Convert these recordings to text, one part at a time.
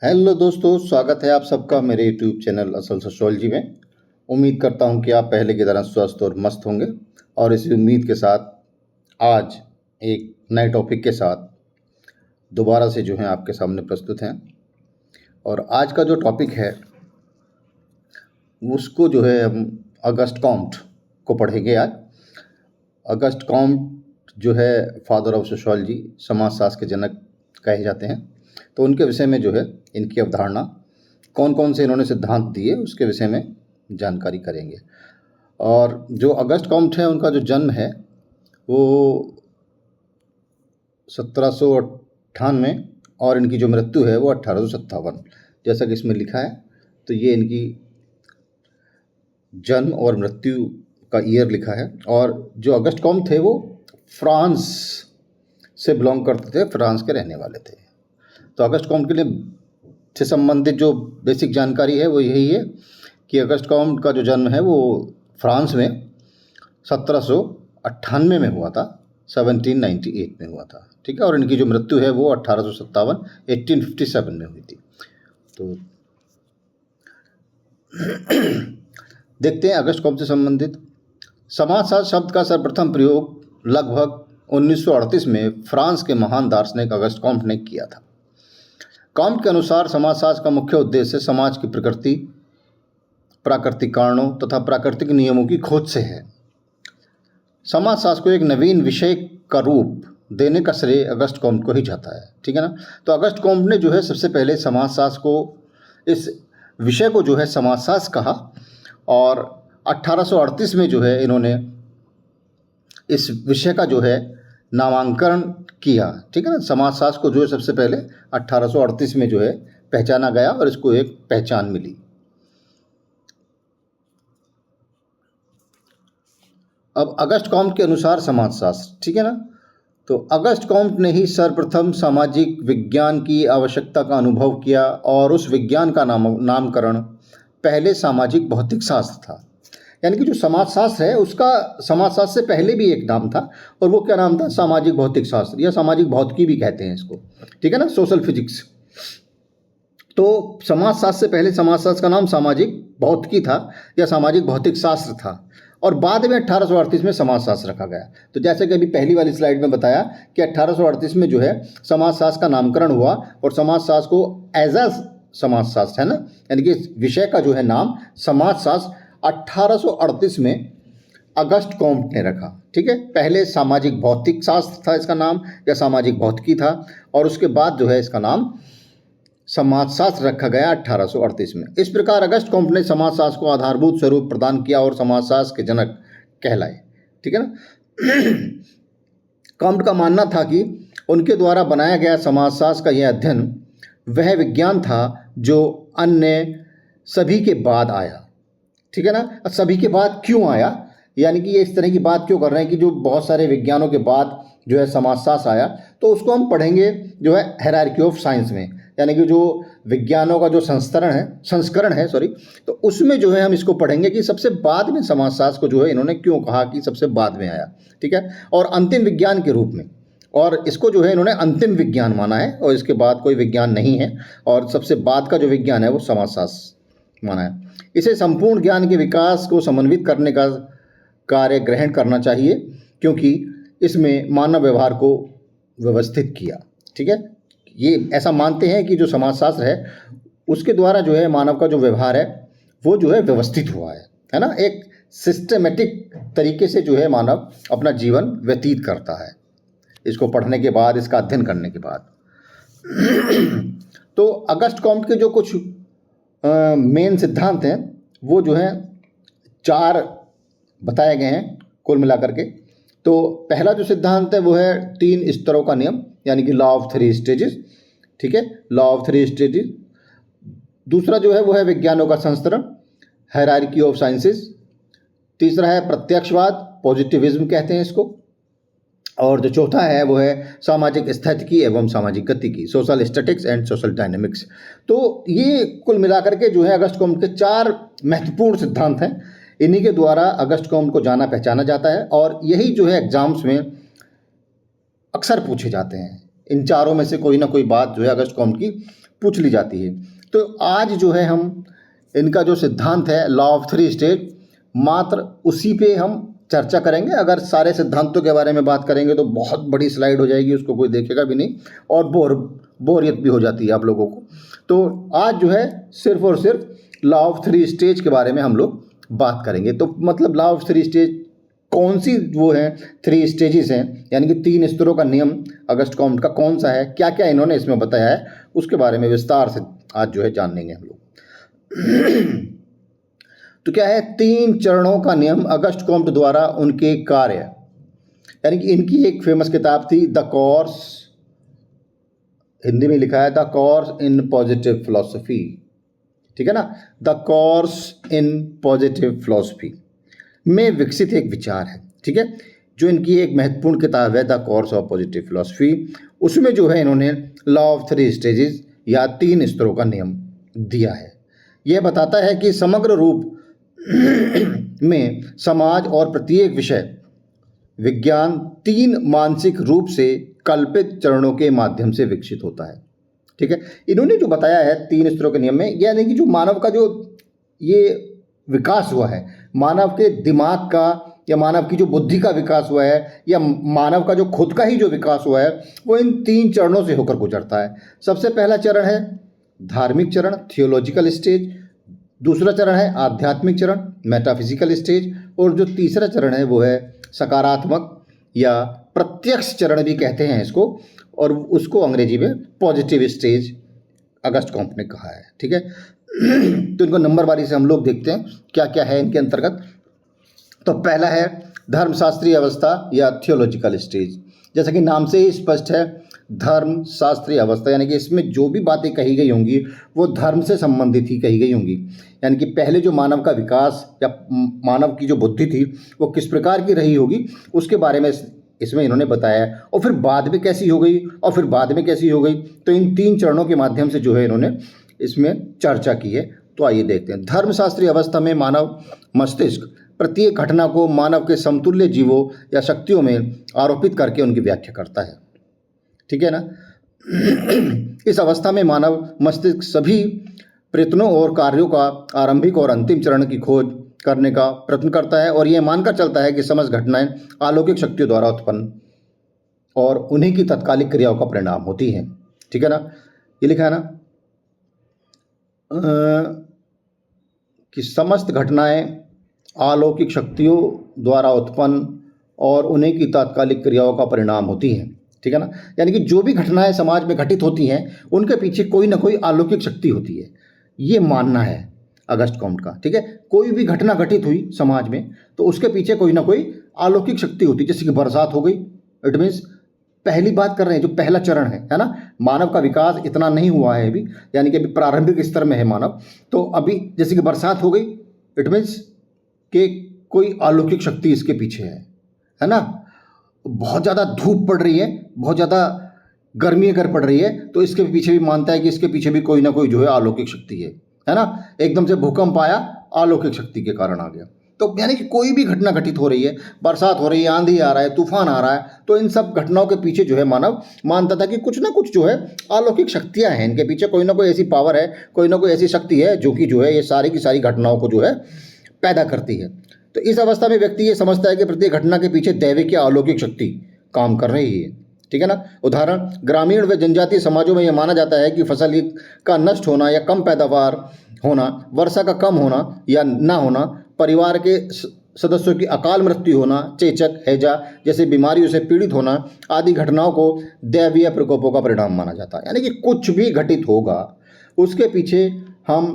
Hello दोस्तों, स्वागत है आप सबका मेरे यूट्यूब चैनल असल सोशोलॉजी में। उम्मीद करता हूं कि आप पहले की तरह स्वस्थ और मस्त होंगे। और इसी उम्मीद के साथ आज एक नए टॉपिक के साथ दोबारा से जो है आपके सामने प्रस्तुत हैं। और आज का जो टॉपिक है उसको जो है हम अगस्ट कॉम्ट को पढ़ेंगे आज। अगस्ट कॉम्ट जो है फादर ऑफ सोशोलॉजी, समाजशास्त्र के जनक कहे जाते हैं। तो उनके विषय में जो है इनकी अवधारणा, कौन कौन से इन्होंने सिद्धांत दिए, उसके विषय में जानकारी करेंगे। और जो अगस्ट कॉम्ट है उनका जो जन्म है वो 1798 और इनकी जो मृत्यु है वो 1857, जैसा कि इसमें लिखा है। तो ये इनकी जन्म और मृत्यु का ईयर लिखा है। और जो अगस्ट कॉम्ट थे वो फ्रांस से बिलोंग करते थे, फ्रांस के रहने वाले थे। तो अगस्ट कॉम्ट के लिए से संबंधित जो बेसिक जानकारी है वो यही है कि अगस्ट कॉम्ट का जो जन्म है वो फ्रांस में 1798 में हुआ था, 1798 में हुआ था, ठीक है। और इनकी जो मृत्यु है वो 1857 में हुई थी। तो देखते हैं अगस्ट कॉम्ट से संबंधित। समाजशास्त्र शब्द का सर्वप्रथम प्रयोग लगभग 1938 में फ्रांस के महान दार्शनिक अगस्ट कॉम्ट ने किया था। कॉम्ट के अनुसार समाजशास्त्र का मुख्य उद्देश्य समाज की प्रकृति, प्राकृतिक कारणों तथा प्राकृतिक नियमों की खोज से है। समाजशास्त्र को एक नवीन विषय का रूप देने का श्रेय अगस्ट कॉम्ट को ही जाता है, ठीक है ना। तो अगस्ट कॉम्ट ने जो है सबसे पहले समाजशास्त्र को, इस विषय को जो है समाजशास्त्र कहा। और 1838 में जो है इन्होंने इस विषय का जो है नामांकन किया, ठीक है ना। समाजशास्त्र को जो है सबसे पहले 1838 में जो है पहचाना गया और इसको एक पहचान मिली। अब अगस्ट कॉम्ट के अनुसार समाजशास्त्र, ठीक है ना। तो अगस्ट कॉम्ट ने ही सर्वप्रथम सामाजिक विज्ञान की आवश्यकता का अनुभव किया और उस विज्ञान का नामकरण पहले सामाजिक भौतिक शास्त्र था। यानी कि जो समाजशास्त्र है उसका समाजशास्त्र से पहले भी एक नाम था, और वो क्या नाम था? सामाजिक भौतिक शास्त्र, या सामाजिक भौतिकी भी कहते हैं इसको, ठीक है ना, सोशल फिजिक्स। तो समाजशास्त्र से पहले समाजशास्त्र का नाम सामाजिक भौतिकी था या सामाजिक भौतिक शास्त्र था, और बाद में 1838 में समाजशास्त्र रखा गया। तो जैसे कि अभी पहली वाली स्लाइड में बताया कि 1838 में जो है समाजशास्त्र का नामकरण हुआ, और समाजशास्त्र को एज अ समाजशास्त्र, है ना, यानी कि विषय का जो है नाम समाजशास्त्र 1838 में अगस्ट कॉम्ट ने रखा, ठीक है। पहले सामाजिक भौतिक शास्त्र था इसका नाम, या सामाजिक भौतिकी था, और उसके बाद जो है इसका नाम समाजशास्त्र रखा गया 1838 में। इस प्रकार अगस्ट कॉम्ट ने समाजशास्त्र को आधारभूत स्वरूप प्रदान किया और समाजशास्त्र के जनक कहलाए, ठीक है ना। कॉम्ट का मानना था कि उनके द्वारा बनाया गया समाजशास्त्र का यह अध्ययन वह विज्ञान था जो अन्य सभी के बाद आया, ठीक है ना। सभी के बाद क्यों आया, यानी कि ये इस तरह की बात क्यों कर रहे हैं कि जो बहुत सारे विज्ञानों के बाद जो है समाजशास्त्र आया, तो उसको हम पढ़ेंगे जो है हायरार्की ऑफ साइंस में, यानी कि जो विज्ञानों का जो संस्करण है तो उसमें जो है हम इसको पढ़ेंगे कि सबसे बाद में समाजशास्त्र को जो है इन्होंने क्यों कहा कि सबसे बाद में आया, ठीक है, और अंतिम विज्ञान के रूप में। और इसको जो है इन्होंने अंतिम विज्ञान माना है, और इसके बाद कोई विज्ञान नहीं है, और सबसे बाद का जो विज्ञान है वो समाजशास्त्र माना है। इसे संपूर्ण ज्ञान के विकास को समन्वित करने का कार्य ग्रहण करना चाहिए, क्योंकि इसमें मानव व्यवहार को व्यवस्थित किया, ठीक है। ये ऐसा मानते हैं कि जो समाजशास्त्र है उसके द्वारा जो है मानव का जो व्यवहार है वो जो है व्यवस्थित हुआ है ना। एक सिस्टमेटिक तरीके से जो है मानव अपना जीवन व्यतीत करता है, इसको पढ़ने के बाद, इसका अध्ययन करने के बाद। तो अगस्ट कॉम्ट के जो कुछ मेन सिद्धांत हैं वो जो हैं 4 बताए गए हैं कुल मिलाकर के। तो पहला जो सिद्धांत है वो है 3 स्तरों का नियम, यानी कि लॉ ऑफ 3 स्टेजेस, ठीक है, लॉ ऑफ 3 स्टेजेस। दूसरा जो है वो है विज्ञानों का संस्करण, हायरार्की ऑफ साइंसेस। तीसरा है प्रत्यक्षवाद, पॉजिटिविज्म कहते हैं इसको। और जो चौथा है वो है सामाजिक स्थितिकी एवं सामाजिक गतिकी, social statics and social dynamics. तो ये कुल मिलाकर के जो है अगस्ट कॉम्ट के 4 महत्वपूर्ण सिद्धांत हैं। इन्हीं के द्वारा अगस्ट कॉम्ट को जाना पहचाना जाता है, और यही जो है एग्जाम्स में अक्सर पूछे जाते हैं। इन चारों में से कोई ना कोई बात जो है अगस्ट कॉम्ट की पूछ ली जाती है। तो आज जो है हम इनका जो सिद्धांत है लॉ ऑफ थ्री स्टेज, मात्र उसी पे हम चर्चा करेंगे। अगर सारे सिद्धांतों के बारे में बात करेंगे तो बहुत बड़ी स्लाइड हो जाएगी, उसको कोई देखेगा भी नहीं और बोरियत भी हो जाती है आप लोगों को। तो आज जो है सिर्फ और सिर्फ लॉ ऑफ थ्री स्टेज के बारे में हम लोग बात करेंगे। तो मतलब लॉ ऑफ थ्री स्टेज कौन सी वो हैं, थ्री स्टेजेस हैं, यानी कि 3 स्तरों का नियम अगस्ट कॉम्ट का कौन सा है, क्या क्या इन्होंने इसमें बताया है, उसके बारे में विस्तार से आज जो है जान लेंगे हम लोग। तो क्या है 3 चरणों का नियम अगस्ट कॉम्ट द्वारा उनके कार्य, यानी कि इनकी एक फेमस किताब थी द कोर्स, हिंदी में लिखा है the course in positive philosophy, ठीक है ना, the course in positive philosophy में विकसित एक विचार है, ठीक है, जो इनकी एक महत्वपूर्ण किताब है the course of positive philosophy. उसमें जो है इन्होंने लॉ ऑफ थ्री स्टेजेस या 3 स्तरों का नियम दिया है। यह बताता है कि समग्र रूप में समाज और प्रत्येक विषय विज्ञान 3 मानसिक रूप से कल्पित चरणों के माध्यम से विकसित होता है, ठीक है। इन्होंने जो बताया है 3 स्तरों के नियम में, यानी कि जो मानव का जो ये विकास हुआ है, मानव के दिमाग का या मानव की जो बुद्धि का विकास हुआ है या मानव का जो खुद का ही जो विकास हुआ है, वो इन 3 चरणों से होकर गुजरता है। सबसे पहला चरण है धार्मिक चरण, थियोलॉजिकल स्टेज। दूसरा चरण है आध्यात्मिक चरण, मेटाफिजिकल स्टेज। और जो तीसरा चरण है वो है सकारात्मक या प्रत्यक्ष चरण भी कहते हैं इसको, और उसको अंग्रेजी में पॉजिटिव स्टेज अगस्ट कॉम्ट ने कहा है, ठीक है। तो इनको नंबरवारी से हम लोग देखते हैं क्या क्या है इनके अंतर्गत। तो पहला है धर्मशास्त्रीय अवस्था या थियोलॉजिकल स्टेज। जैसा कि नाम से ही स्पष्ट है, धर्म शास्त्रीय अवस्था, यानी कि इसमें जो भी बातें कही गई होंगी वो धर्म से संबंधित ही कही गई होंगी। यानी कि पहले जो मानव का विकास या मानव की जो बुद्धि थी वो किस प्रकार की रही होगी उसके बारे में इसमें इन्होंने बताया है, और फिर बाद में कैसी हो गई और फिर बाद में कैसी हो गई। तो इन 3 चरणों के माध्यम से जो है इन्होंने इसमें चर्चा की है। तो आइए देखते हैं। धर्मशास्त्रीय अवस्था में मानव मस्तिष्क प्रत्येक घटना को मानव के समतुल्य जीवों या शक्तियों में आरोपित करके उनकी व्याख्या करता है, ठीक है ना। इस अवस्था में मानव मस्तिष्क सभी प्रयत्नों और कार्यों का आरंभिक और अंतिम चरण की खोज करने का प्रयत्न करता है, और यह मानकर चलता है कि समस्त घटनाएं अलौकिक शक्तियों द्वारा उत्पन्न और उन्हीं की तत्कालिक क्रियाओं का परिणाम होती हैं, ठीक है ना। ये लिखा है ना कि समस्त घटनाएं अलौकिक शक्तियों द्वारा उत्पन्न और उन्हीं की तात्कालिक क्रियाओं का परिणाम होती हैं, ठीक है ना। यानी कि जो भी घटनाएं समाज में घटित होती हैं उनके पीछे कोई ना कोई अलौकिक शक्ति होती है, ये मानना है अगस्ट कॉम्ट का, ठीक है। कोई भी घटना घटित हुई समाज में तो उसके पीछे कोई ना कोई अलौकिक शक्ति होती है। जैसे कि बरसात हो गई, इट मीन्स पहली बात कर रहे हैं जो पहला चरण है ना, मानव का विकास इतना नहीं हुआ है अभी, यानी कि अभी प्रारंभिक स्तर में है मानव। तो अभी जैसे कि बरसात हो गई, इट मीन्स कि कोई अलौकिक शक्ति इसके पीछे है ना। बहुत ज़्यादा धूप पड़ रही है, बहुत ज़्यादा गर्मी अगर पड़ रही है तो इसके पीछे भी मानता है कि इसके पीछे भी कोई ना कोई जो है अलौकिक शक्ति है ना। एकदम से भूकंप आया, अलौकिक शक्ति के कारण आ गया। तो यानी कि कोई भी घटना घटित हो रही है, बरसात हो रही है, आंधी आ रहा है, तूफान आ रहा है, तो इन सब घटनाओं के पीछे जो है मानव मानता था कि कुछ ना कुछ जो है अलौकिक शक्तियाँ हैं, इनके पीछे कोई ना कोई ऐसी पावर है, कोई ना कोई ऐसी शक्ति है जो कि जो है ये सारी की सारी घटनाओं को जो है पैदा करती है। तो इस अवस्था में व्यक्ति ये समझता है कि प्रत्येक घटना के पीछे दैविक या अलौकिक शक्ति काम कर रही है, ठीक है ना। उदाहरण, ग्रामीण व जनजातीय समाजों में यह माना जाता है कि फसल का नष्ट होना या कम पैदावार होना, वर्षा का कम होना या ना होना, परिवार के सदस्यों की अकाल मृत्यु होना, चेचक, हैजा जैसे बीमारियों से पीड़ित होना आदि घटनाओं को दैवीय प्रकोपों का परिणाम माना जाता है। यानी कि कुछ भी घटित होगा उसके पीछे हम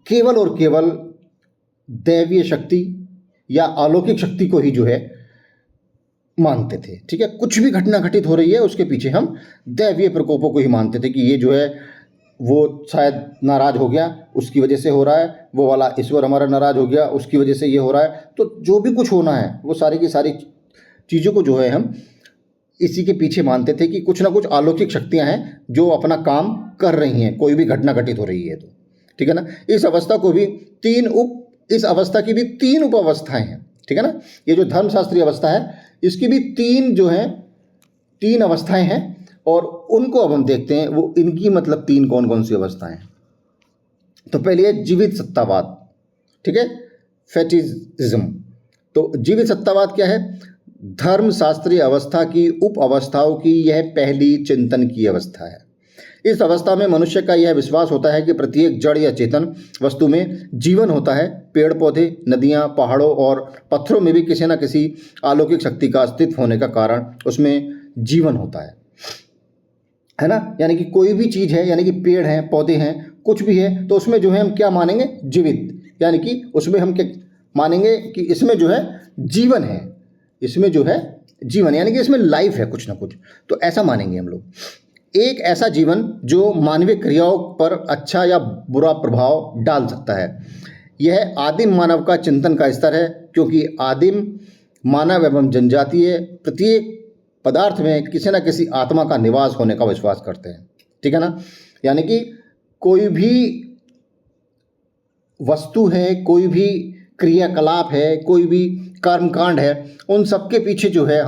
केवल और केवल दैवीय शक्ति या अलौकिक शक्ति को ही जो है मानते थे, ठीक है। कुछ भी घटना घटित हो रही है उसके पीछे हम दैवीय प्रकोपों को ही मानते थे कि ये जो है वो शायद नाराज़ हो गया उसकी वजह से हो रहा है, वो वाला ईश्वर हमारा नाराज़ हो गया उसकी वजह से ये हो रहा है। तो जो भी कुछ होना है वो सारी की सारी चीज़ों को जो है हम इसी के पीछे मानते थे कि कुछ ना कुछ अलौकिक शक्तियाँ हैं जो अपना काम कर रही हैं, कोई भी घटना घटित हो रही है तो, ठीक है ना। इस अवस्था को भी इस अवस्था की भी 3 उप अवस्थाएँ हैं, ठीक है ना। ये जो धर्मशास्त्रीय अवस्था है इसकी भी 3 जो हैं 3 अवस्थाएं हैं, और उनको अब हम देखते हैं वो इनकी मतलब तीन कौन कौन सी अवस्थाएं हैं। तो पहली है जीवित सत्तावाद, ठीक है, फैटिज्म। तो जीवित सत्तावाद क्या है? धर्मशास्त्रीय अवस्था की उप अवस्थाओं की यह पहली चिंतन की अवस्था है। इस अवस्था में मनुष्य का यह विश्वास होता है कि प्रत्येक जड़ या चेतन वस्तु में जीवन होता है। पेड़ पौधे, नदियाँ, पहाड़ों और पत्थरों में भी किसी न किसी अलौकिक शक्ति का अस्तित्व होने का कारण उसमें जीवन होता है ना। यानी कि कोई भी चीज़ है, यानी कि पेड़ हैं, पौधे हैं, कुछ भी है, तो उसमें जो है हम क्या मानेंगे? जीवित। यानी कि उसमें हम क्या मानेंगे कि इसमें जो है जीवन है, इसमें जो है जीवन, यानी कि इसमें लाइफ है कुछ ना कुछ, तो ऐसा मानेंगे हम लोग। एक ऐसा जीवन जो मानवीय क्रियाओं पर अच्छा या बुरा प्रभाव डाल सकता है। यह आदिम मानव का चिंतन का स्तर है, क्योंकि आदिम मानव एवं जनजातीय प्रत्येक पदार्थ में किसी न किसी आत्मा का निवास होने का विश्वास करते हैं, ठीक है ना। यानी कि कोई भी वस्तु है, कोई भी क्रियाकलाप है, कोई भी कर्मकांड है, उन सब के पीछे जो है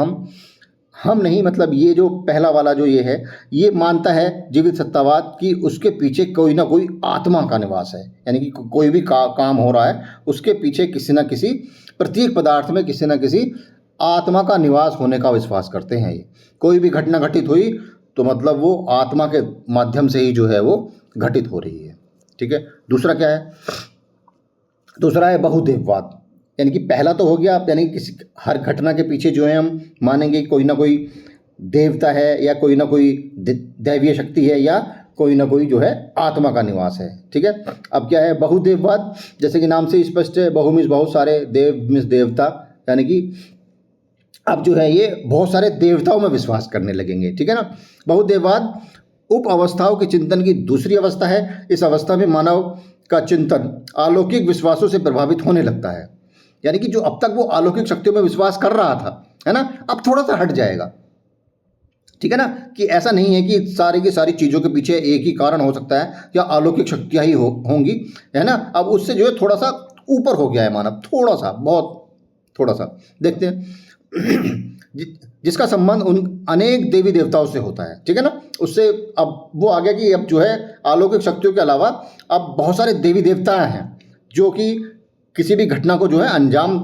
हम नहीं, मतलब ये जो पहला वाला जो ये है, ये मानता है जीवित सत्तावाद कि उसके पीछे कोई ना कोई आत्मा का निवास है। यानी कि कोई भी काम हो रहा है, उसके पीछे किसी न किसी, प्रत्येक पदार्थ में किसी न किसी आत्मा का निवास होने का विश्वास करते हैं। ये कोई भी घटना घटित हुई तो मतलब वो आत्मा के माध्यम से ही जो है वो घटित हो रही है, ठीक है। दूसरा क्या है? दूसरा है बहुदेववाद। यानी कि पहला तो हो गया, यानी किसी हर घटना के पीछे जो है हम मानेंगे कोई ना कोई देवता है, या कोई ना कोई दैवीय शक्ति है, या कोई ना कोई जो है आत्मा का निवास है, ठीक है। अब क्या है? बहुदेववाद। जैसे कि नाम से स्पष्ट है, बहु मीन्स बहुत सारे, देव मीन्स देवता, यानी कि अब जो है ये बहुत सारे देवताओं में विश्वास करने लगेंगे, ठीक है ना। बहुदेववाद उप अवस्थाओं के चिंतन की दूसरी अवस्था है। इस अवस्था में मानव का चिंतन अलौकिक विश्वासों से प्रभावित होने लगता है। यानी कि जो अब तक वो अलौकिक शक्तियों में विश्वास कर रहा था, है ना, अब थोड़ा सा हट जाएगा, ठीक है ना। कि ऐसा नहीं है कि सारी की सारी चीज़ों के पीछे एक ही कारण हो सकता है या अलौकिक शक्तियाँ ही होंगी, है ना। अब उससे जो है थोड़ा सा ऊपर हो गया है मानव, थोड़ा सा, बहुत थोड़ा सा। देखते हैं जिसका संबंध उन अनेक देवी देवताओं से होता है, ठीक है ना। उससे अब वो आ गया कि अब जो है अलौकिक शक्तियों के अलावा अब बहुत सारे देवी देवता हैं जो कि किसी भी घटना को जो है अंजाम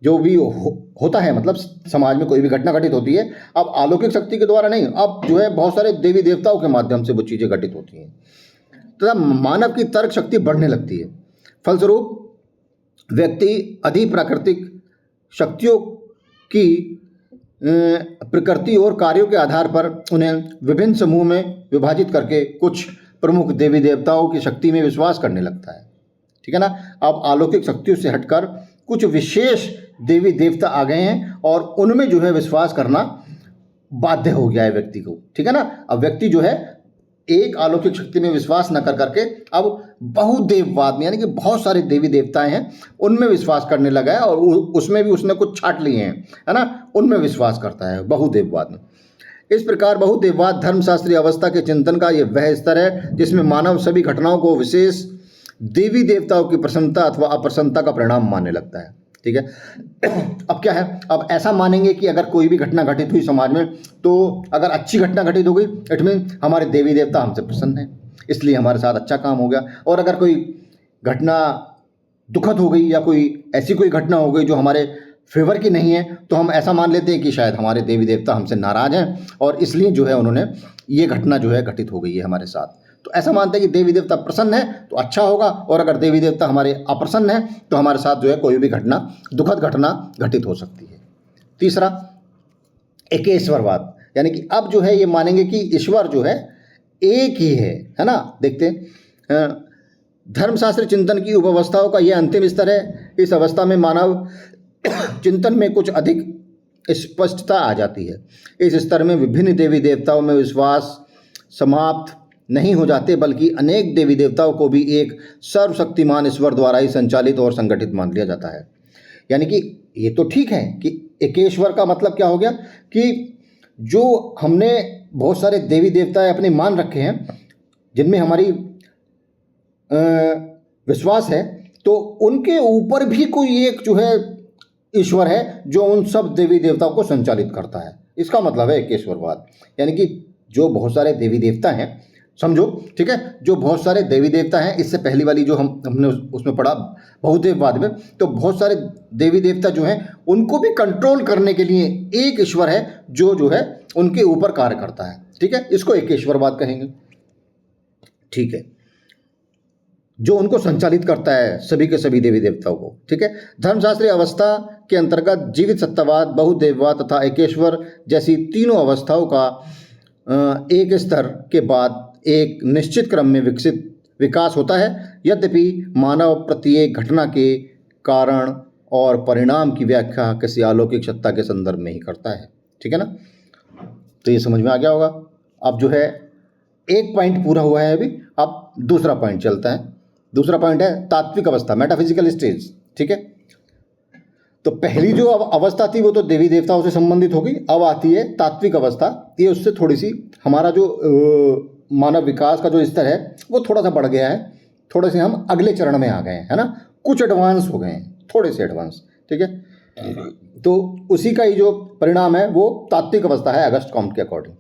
जो भी होता है, मतलब समाज में कोई भी घटना घटित होती है, अब अलौकिक शक्ति के द्वारा नहीं, अब जो है बहुत सारे देवी देवताओं के माध्यम से वो चीज़ें घटित होती हैं। तथा मानव की तर्क शक्ति बढ़ने लगती है। फलस्वरूप व्यक्ति अधिप्राकृतिक शक्तियों की प्रकृति और कार्यों के आधार पर उन्हें विभिन्न समूह में विभाजित करके कुछ प्रमुख देवी देवताओं की शक्ति में विश्वास करने लगता है, ठीक है ना। अब अलौकिक शक्तियों से हटकर कुछ विशेष देवी देवता आ गए हैं और उनमें जो है विश्वास करना बाध्य हो गया है व्यक्ति को, ठीक है ना। अब व्यक्ति जो है एक अलौकिक शक्ति में विश्वास न कर करके अब बहुदेववाद में, यानी कि बहुत सारे देवी देवताएं हैं उनमें विश्वास करने लगा है, और उसमें भी उसने कुछ छाट लिए हैं, है ना, उनमें विश्वास करता है बहुदेववाद में। इस प्रकार बहुदेववाद धर्मशास्त्रीय अवस्था के चिंतन का ये वह स्तर है जिसमें मानव सभी घटनाओं को विशेष देवी देवताओं की प्रसन्नता अथवा अप्रसन्नता का परिणाम मानने लगता है, ठीक है। अब क्या है? अब ऐसा मानेंगे कि अगर कोई भी घटना घटित हुई समाज में, तो अगर अच्छी घटना घटित हो गई, इट मीन हमारे देवी देवता हमसे प्रसन्न हैं, इसलिए हमारे साथ अच्छा काम हो गया। और अगर कोई घटना दुखद हो गई या कोई ऐसी कोई घटना हो गई जो हमारे फेवर की नहीं है, तो हम ऐसा मान लेते हैं कि शायद हमारे देवी देवता हमसे नाराज़ हैं और इसलिए जो है उन्होंने ये घटना जो है घटित हो गई है हमारे साथ। तो ऐसा मानते हैं कि देवी देवता प्रसन्न है तो अच्छा होगा, और अगर देवी देवता हमारे अप्रसन्न है तो हमारे साथ जो है कोई भी घटना, दुखद घटना घटित हो सकती है। तीसरा, एकेश्वरवाद। यानी कि अब जो है ये मानेंगे कि ईश्वर जो है एक ही है ना। देखते हैं धर्मशास्त्र चिंतन की उपावस्थाओं का यह अंतिम स्तर है। इस अवस्था में मानव चिंतन में कुछ अधिक स्पष्टता आ जाती है। इस स्तर में विभिन्न देवी देवताओं में विश्वास समाप्त नहीं हो जाते, बल्कि अनेक देवी देवताओं को भी एक सर्वशक्तिमान ईश्वर द्वारा ही संचालित और संगठित मान लिया जाता है। यानी कि ये तो ठीक है कि एकेश्वर का मतलब क्या हो गया कि जो हमने बहुत सारे देवी देवता अपने मान रखे हैं जिनमें हमारी विश्वास है, तो उनके ऊपर भी कोई एक जो है ईश्वर है जो उन सब देवी देवताओं को संचालित करता है। इसका मतलब है एकेश्वरवाद। यानी कि जो बहुत सारे देवी देवता हैं, समझो, ठीक है, जो बहुत सारे देवी देवता हैं, इससे पहली वाली जो हमने उसमें पढ़ा बहुदेववाद में, तो बहुत सारे देवी देवता जो हैं उनको भी कंट्रोल करने के लिए एक ईश्वर है जो है उनके ऊपर कार्य करता है, ठीक है, इसको एकेश्वरवाद कहेंगे, ठीक है, जो उनको संचालित करता है सभी के सभी देवी देवताओं को, ठीक है। धर्मशास्त्रीय अवस्था के अंतर्गत जीवित सत्तावाद, बहुदेववाद तथा एकेश्वर जैसी तीनों अवस्थाओं का एक स्तर के बाद एक निश्चित क्रम में विकास होता है। यद्यपि मानव प्रत्येक घटना के कारण और परिणाम की व्याख्या किसी अलौकिक सत्ता के संदर्भ में ही करता है, ठीक है ना। तो ये समझ में आ गया होगा। अब जो है एक पॉइंट पूरा हुआ है अभी, अब दूसरा पॉइंट चलता है। दूसरा पॉइंट है तात्विक अवस्था, मेटाफिजिकल स्टेज, ठीक है। तो पहली जो अवस्था थी वो तो देवी देवताओं से संबंधित होगी, अब आती है तात्विक अवस्था। ये उससे थोड़ी सी हमारा जो मानव विकास का जो स्तर है वो थोड़ा सा बढ़ गया है, थोड़े से हम अगले चरण में आ गए हैं, है ना, कुछ एडवांस हो गए हैं, थोड़े से एडवांस, ठीक है। तो उसी का ही जो परिणाम है वो तात्विक अवस्था है अगस्ट कॉम्ट के अकॉर्डिंग।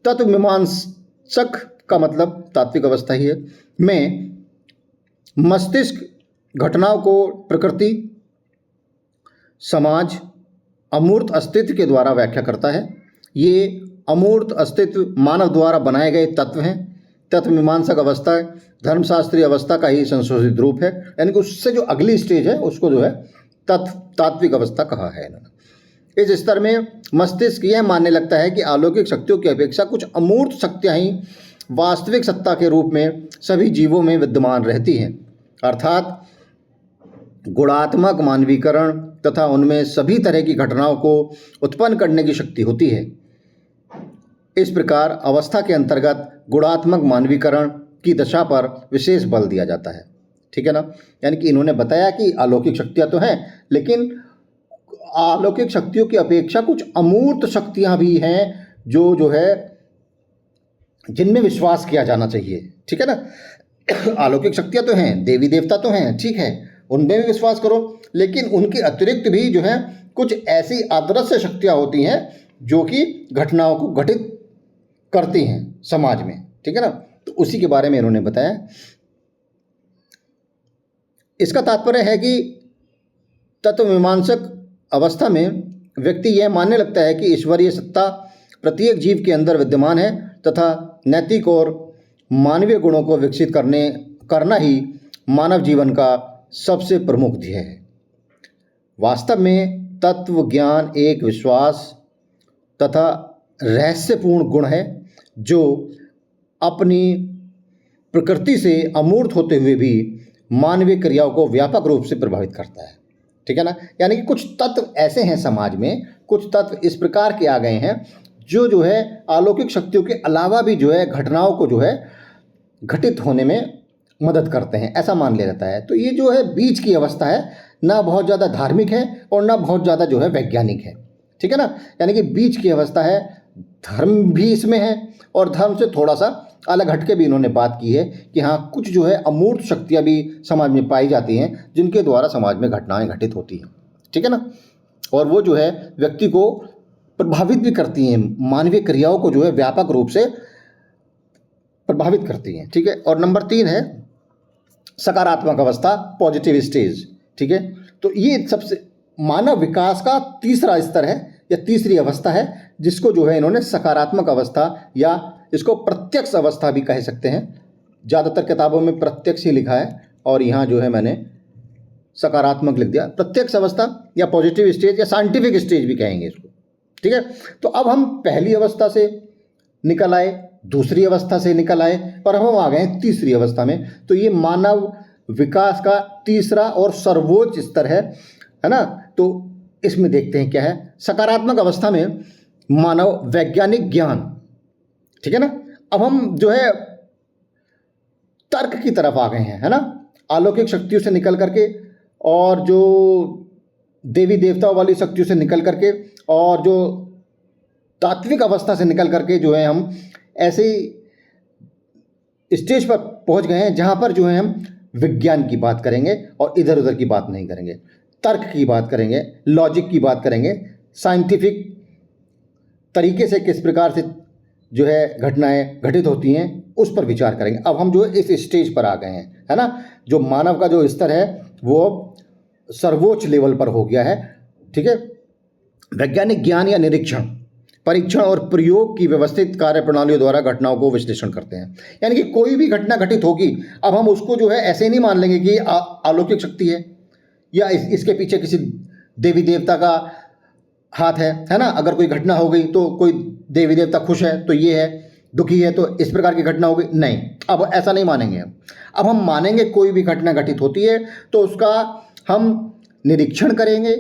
तत्व मीमांसक का मतलब तात्विक अवस्था ही है, में मस्तिष्क घटनाओं को प्रकृति, समाज, अमूर्त अस्तित्व के द्वारा व्याख्या करता है। ये अमूर्त अस्तित्व मानव द्वारा बनाए गए तत्व हैं। तत्व मीमांसक अवस्था धर्मशास्त्रीय अवस्था का ही संशोधित रूप है, यानी कि उससे जो अगली स्टेज है उसको जो है तात्विक अवस्था कहा है इन्होंने। इस स्तर में मस्तिष्क यह मानने लगता है कि अलौकिक शक्तियों की अपेक्षा कुछ अमूर्त शक्तियाँ ही वास्तविक सत्ता के रूप में सभी जीवों में विद्यमान रहती हैं, अर्थात गुणात्मक मानवीकरण तथा उनमें सभी तरह की घटनाओं को उत्पन्न करने की शक्ति होती है। इस प्रकार अवस्था के अंतर्गत गुणात्मक मानवीकरण की दशा पर विशेष बल दिया जाता है, ठीक है ना। यानी कि इन्होंने बताया कि अलौकिक शक्तियाँ तो हैं, लेकिन अलौकिक शक्तियों की अपेक्षा कुछ अमूर्त शक्तियाँ भी हैं जो है जिनमें विश्वास किया जाना चाहिए, ठीक है ना। अलौकिक शक्तियाँ तो हैं, देवी देवता तो हैं, ठीक है, उनमें भी विश्वास करो, लेकिन उनके अतिरिक्त भी जो है कुछ ऐसी अदृश्य शक्तियाँ होती हैं जो कि घटनाओं को घटित करती हैं समाज में, ठीक है ना। तो उसी के बारे में इन्होंने बताया। इसका तात्पर्य है कि तत्वमीमांसक अवस्था में व्यक्ति यह मानने लगता है कि ईश्वरीय सत्ता प्रत्येक जीव के अंदर विद्यमान है तथा नैतिक और मानवीय गुणों को विकसित करना ही मानव जीवन का सबसे प्रमुख ध्येय है। वास्तव में तत्व ज्ञान एक विश्वास तथा रहस्यपूर्ण गुण है जो अपनी प्रकृति से अमूर्त होते हुए भी मानवीय क्रियाओं को व्यापक रूप से प्रभावित करता है, ठीक है ना। यानी कि कुछ तत्व ऐसे हैं समाज में, कुछ तत्व इस प्रकार के आ गए हैं जो है अलौकिक शक्तियों के अलावा भी जो है घटनाओं को जो है घटित होने में मदद करते हैं, ऐसा मान लिया जाता है। तो ये जो है बीच की अवस्था है, ना बहुत ज़्यादा धार्मिक है और ना बहुत ज़्यादा जो है वैज्ञानिक है, ठीक है ना। यानी कि बीच की अवस्था है, धर्म भी इसमें है और धर्म से थोड़ा सा अलग हटके भी इन्होंने बात की है कि हाँ कुछ जो है अमूर्त शक्तियाँ भी समाज में पाई जाती हैं जिनके द्वारा समाज में घटनाएं घटित होती हैं, ठीक है ना। और वो जो है व्यक्ति को प्रभावित भी करती हैं, मानवीय क्रियाओं को जो है व्यापक रूप से प्रभावित करती हैं, ठीक है। और नंबर 3 है सकारात्मक अवस्था, पॉजिटिव स्टेज, ठीक है। तो ये सबसे मानव विकास का तीसरा स्तर है या तीसरी अवस्था है जिसको जो है इन्होंने सकारात्मक अवस्था या इसको प्रत्यक्ष अवस्था भी कह सकते हैं। ज़्यादातर किताबों में प्रत्यक्ष ही लिखा है और यहाँ जो है मैंने सकारात्मक लिख दिया। प्रत्यक्ष अवस्था या पॉजिटिव स्टेज या साइंटिफिक स्टेज भी कहेंगे इसको, ठीक है। तो अब हम पहली अवस्था से निकल आए, दूसरी अवस्था से निकल आए और हम आ गए तीसरी अवस्था में। तो ये मानव विकास का तीसरा और सर्वोच्च स्तर है ना। तो इसमें देखते हैं क्या है। सकारात्मक अवस्था में मानव वैज्ञानिक ज्ञान, ठीक है ना। अब हम जो है तर्क की तरफ आ गए हैं, है ना, अलौकिक शक्तियों से निकल करके और जो देवी देवताओं वाली शक्तियों से निकल करके और जो तात्विक अवस्था से निकल करके जो है हम ऐसे स्टेज पर पहुंच गए हैं जहां पर जो है हम विज्ञान की बात करेंगे और इधर उधर की बात नहीं करेंगे, तर्क की बात करेंगे, लॉजिक की बात करेंगे, साइंटिफिक तरीके से किस प्रकार से जो है घटनाएं घटित होती हैं उस पर विचार करेंगे। अब हम जो है इस स्टेज पर आ गए हैं, है ना, जो मानव का जो स्तर है वो सर्वोच्च लेवल पर हो गया है। ठीक है, वैज्ञानिक ज्ञान या निरीक्षण, परीक्षण और प्रयोग की व्यवस्थित कार्यप्रणालियों द्वारा घटनाओं को विश्लेषण करते हैं। यानी कि कोई भी घटना घटित होगी, अब हम उसको जो है ऐसे नहीं मान लेंगे कि अलौकिक शक्ति है या इसके पीछे किसी देवी देवता का हाथ है ना। अगर कोई घटना हो गई तो कोई देवी देवता खुश है तो ये है, दुखी है तो इस प्रकार की घटना हो गई, नहीं, अब ऐसा नहीं मानेंगे। अब हम मानेंगे कोई भी घटना घटित होती है तो उसका हम निरीक्षण करेंगे,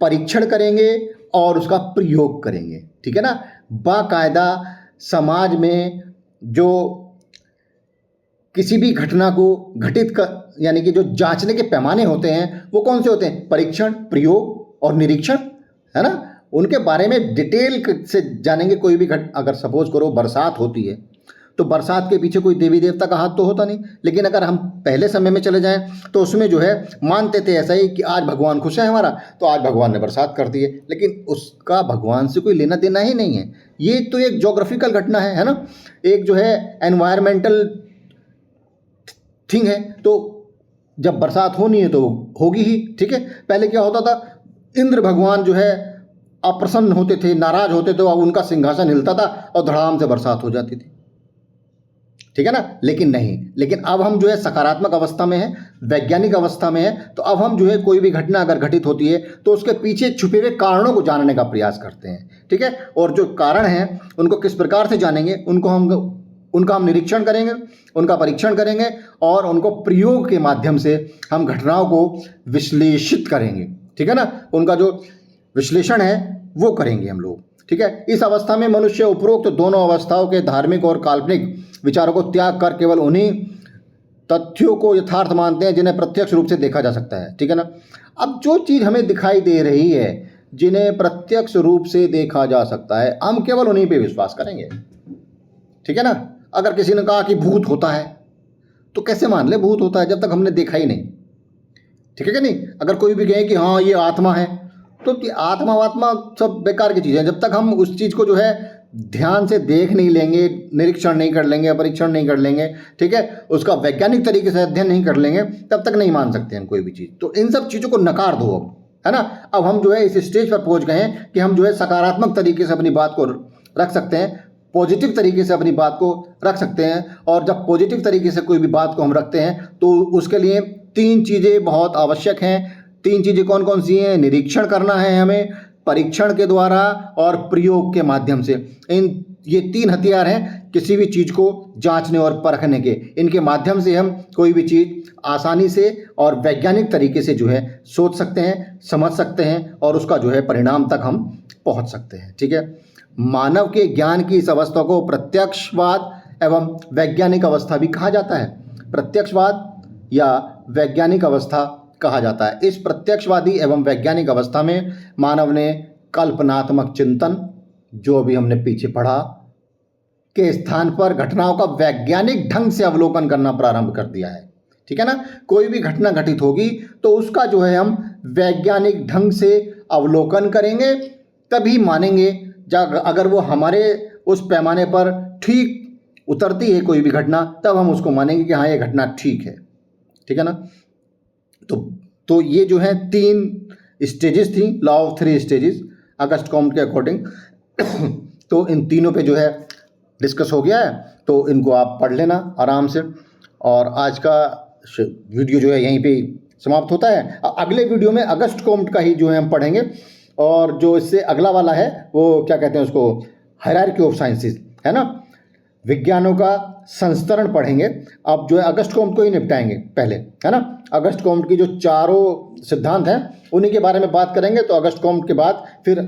परीक्षण करेंगे और उसका प्रयोग करेंगे। ठीक है ना, बाकायदा समाज में जो किसी भी घटना को घटित कर, यानी कि जो जांचने के पैमाने होते हैं वो कौन से होते हैं? परीक्षण, प्रयोग और निरीक्षण, है ना। उनके बारे में डिटेल से जानेंगे। कोई भी अगर सपोज करो बरसात होती है तो बरसात के पीछे कोई देवी देवता का हाथ तो होता नहीं, लेकिन अगर हम पहले समय में चले जाएं तो उसमें जो है मानते थे ऐसा ही कि आज भगवान खुश है हमारा तो आज भगवान ने बरसात कर दी है, लेकिन उसका भगवान से कोई लेना देना ही नहीं है। ये तो एक ज्योग्राफिकल घटना है ना, एक जो है एनवायरमेंटल थिंग है। तो जब बरसात होनी है तो होगी ही। ठीक है, पहले क्या होता था, इंद्र भगवान जो है अप्रसन्न होते थे, नाराज होते थे, अब उनका सिंहासन हिलता था और धड़ाम से बरसात हो जाती थी। ठीक है ना, लेकिन नहीं, लेकिन अब हम जो है सकारात्मक अवस्था में है, वैज्ञानिक अवस्था में है, तो अब हम जो है कोई भी घटना अगर घटित होती है तो उसके पीछे छुपे हुए कारणों को जानने का प्रयास करते हैं। ठीक है, और जो कारण हैं उनको किस प्रकार से जानेंगे, उनका हम निरीक्षण करेंगे, उनका परीक्षण करेंगे और उनको प्रयोग के माध्यम से हम घटनाओं को विश्लेषित करेंगे। ठीक है ना, उनका जो विश्लेषण है वो करेंगे हम लोग। ठीक है, इस अवस्था में मनुष्य उपरोक्त दोनों अवस्थाओं के धार्मिक और काल्पनिक विचारों को त्याग कर केवल उन्हीं तथ्यों को यथार्थ मानते हैं जिन्हें प्रत्यक्ष रूप से देखा जा सकता है। ठीक है ना, अब जो चीज़ हमें दिखाई दे रही है, जिन्हें प्रत्यक्ष रूप से देखा जा सकता है, हम केवल उन्हीं पे विश्वास करेंगे। ठीक है ना, अगर किसी ने कहा कि भूत होता है तो कैसे मान ले भूत होता है जब तक हमने देखा ही नहीं। ठीक है कि नहीं, अगर कोई भी कहे कि हाँ ये आत्मा है तो आत्मा वात्मा सब बेकार की चीज़ें, जब तक हम उस चीज़ को जो है ध्यान से देख नहीं लेंगे, निरीक्षण नहीं कर लेंगे, परीक्षण नहीं कर लेंगे, ठीक है, उसका वैज्ञानिक तरीके से अध्ययन नहीं कर लेंगे, तब तक नहीं मान सकते हैं कोई भी चीज़। तो इन सब चीज़ों को नकार दो अब, है ना। अब हम जो है इस स्टेज पर पहुंच गए हैं कि हम जो है सकारात्मक तरीके से अपनी बात को रख सकते हैं, पॉजिटिव तरीके से अपनी बात को रख सकते हैं। और जब पॉजिटिव तरीके से कोई भी बात को हम रखते हैं तो उसके लिए 3 चीज़ें बहुत आवश्यक हैं। 3 चीज़ें कौन कौन सी हैं? निरीक्षण करना है हमें, परीक्षण के द्वारा और प्रयोग के माध्यम से। ये 3 हथियार हैं किसी भी चीज़ को जांचने और परखने के। इनके माध्यम से हम कोई भी चीज़ आसानी से और वैज्ञानिक तरीके से जो है सोच सकते हैं, समझ सकते हैं और उसका जो है परिणाम तक हम पहुंच सकते हैं। ठीक है, मानव के ज्ञान की इस अवस्था को प्रत्यक्षवाद एवं वैज्ञानिक अवस्था भी कहा जाता है। प्रत्यक्षवाद या वैज्ञानिक अवस्था कहा जाता है। इस प्रत्यक्षवादी एवं वैज्ञानिक अवस्था में मानव ने कल्पनात्मक चिंतन, जो अभी हमने पीछे पढ़ा, के स्थान पर घटनाओं का वैज्ञानिक ढंग से अवलोकन करना प्रारंभ कर दिया है। ठीक है ना, कोई भी घटना घटित होगी तो उसका जो है हम वैज्ञानिक ढंग से अवलोकन करेंगे, तभी मानेंगे। अगर वो हमारे उस पैमाने पर ठीक उतरती है कोई भी घटना, तब हम उसको मानेंगे कि हाँ ये घटना ठीक है। ठीक है ना, तो ये जो है 3 स्टेजेस थी, law of 3 stages August Comte के अकॉर्डिंग। तो इन तीनों पे जो है डिस्कस हो गया है, तो इनको आप पढ़ लेना आराम से। और आज का वीडियो जो है यहीं पे समाप्त होता है। अगले वीडियो में अगस्ट कॉम्ट का ही जो है हम पढ़ेंगे, और जो इससे अगला वाला है वो क्या कहते हैं उसको, हायरार्की ऑफ साइंसेस, है ना, विज्ञानों का संस्तरण पढ़ेंगे। अब जो है अगस्ट कॉम्ट को ही निपटाएंगे पहले, है ना। अगस्ट कॉम्ट की जो 4 सिद्धांत हैं उन्हीं के बारे में बात करेंगे। तो अगस्ट कॉम्ट के बाद फिर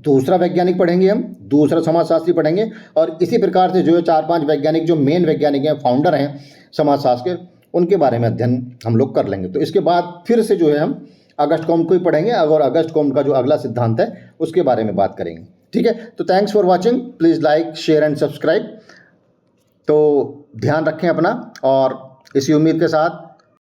दूसरा वैज्ञानिक पढ़ेंगे, हम दूसरा समाजशास्त्री पढ़ेंगे, और इसी प्रकार से जो है 4-5 वैज्ञानिक जो मेन वैज्ञानिक हैं, फाउंडर हैं समाजशास्त्र के, उनके बारे में अध्ययन हम लोग कर लेंगे। तो इसके बाद फिर से जो है हम अगस्ट कॉम्ट को ही पढ़ेंगे और अगस्ट कॉम्ट का जो अगला सिद्धांत है उसके बारे में बात करेंगे। ठीक है, तो thanks for watching, please like, share and subscribe. तो ध्यान रखें अपना, और इसी उम्मीद के साथ